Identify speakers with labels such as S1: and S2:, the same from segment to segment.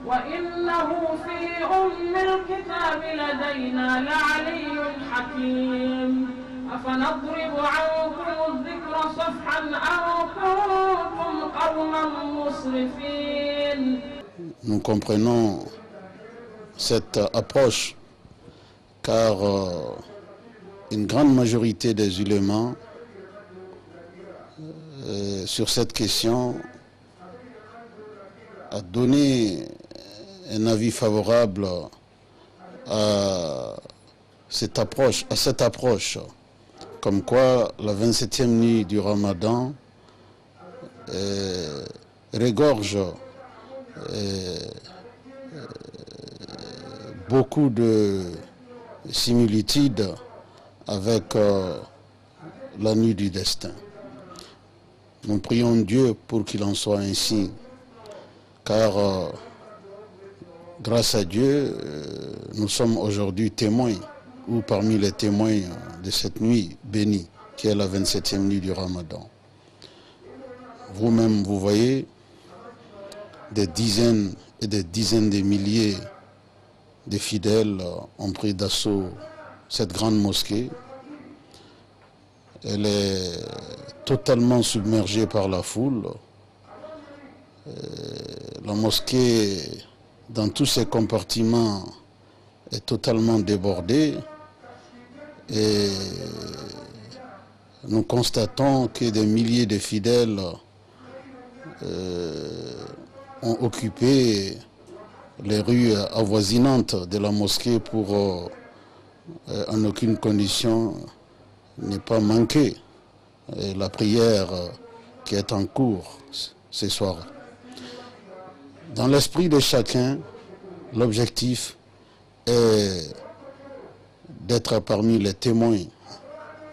S1: وإنه في أم الكتاب لدينا لعلي حكيم أفنضرب عنكم الذكر صفحا أن كنتم قوما مسرفين.
S2: Nous comprenons cette approche car une grande majorité des ulémas sur cette question a donné un avis favorable à cette approche, comme quoi la 27e nuit du Ramadan regorge beaucoup de similitudes avec la nuit du destin. Nous prions Dieu pour qu'il en soit ainsi, car grâce à Dieu, nous sommes aujourd'hui témoins, ou parmi les témoins de cette nuit bénie, qui est la 27e nuit du Ramadan. Vous-même, vous voyez, des dizaines et des dizaines de milliers de fidèles ont pris d'assaut cette grande mosquée. Elle est totalement submergée par la foule. La mosquée, dans tous ses compartiments, est totalement débordée. Et nous constatons que des milliers de fidèles ont occupé les rues avoisinantes de la mosquée pour en aucune condition ne pas manquer la prière qui est en cours ce soir. Dans l'esprit de chacun, l'objectif est d'être parmi les témoins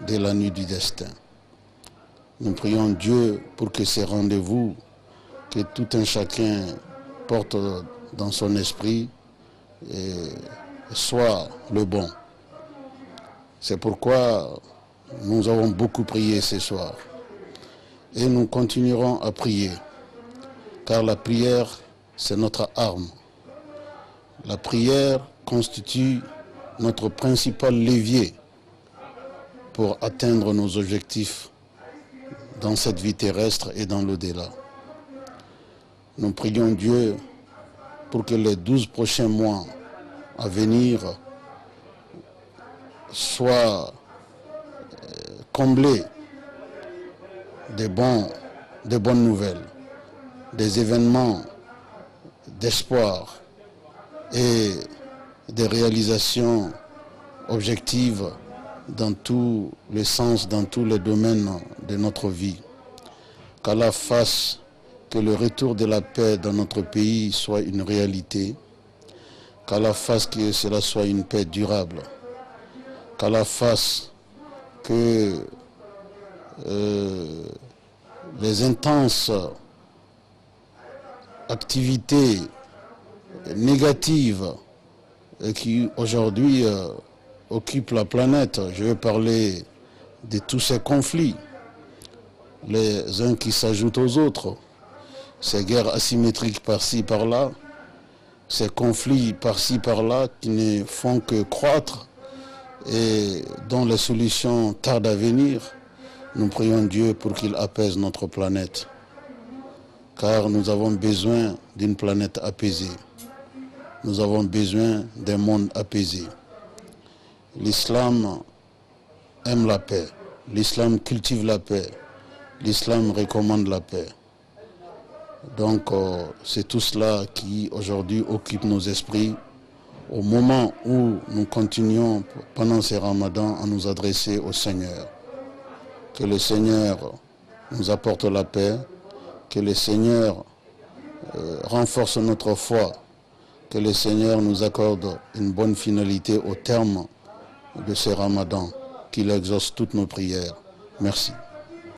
S2: de la nuit du destin. Nous prions Dieu pour que ces rendez-vous, que tout un chacun porte dans son esprit, soit le bon. C'est pourquoi nous avons beaucoup prié ce soir. Et nous continuerons à prier, car la prière, c'est notre arme. La prière constitue notre principal levier pour atteindre nos objectifs dans cette vie terrestre et dans l'au-delà. Nous prions Dieu pour que les 12 prochains mois à venir soient comblés de bonnes nouvelles, des événements d'espoir et des réalisations objectives dans tous les sens, dans tous les domaines de notre vie. Qu'Allah fasse que le retour de la paix dans notre pays soit une réalité, qu'Allah fasse que cela soit une paix durable, qu'Allah fasse que les intenses activités négatives qui aujourd'hui occupent la planète, je vais parler de tous ces conflits, les uns qui s'ajoutent aux autres, ces guerres asymétriques par-ci, par-là, ces conflits par-ci, par-là qui ne font que croître et dont les solutions tardent à venir. Nous prions Dieu pour qu'il apaise notre planète, car nous avons besoin d'une planète apaisée. Nous avons besoin d'un monde apaisé. L'islam aime la paix, l'islam cultive la paix, l'islam recommande la paix. Donc c'est tout cela qui aujourd'hui occupe nos esprits au moment où nous continuons pendant ces ramadans à nous adresser au Seigneur. Que le Seigneur nous apporte la paix, que le Seigneur renforce notre foi, que le Seigneur nous accorde une bonne finalité au terme de ces ramadans, qu'il exauce toutes nos prières. Merci.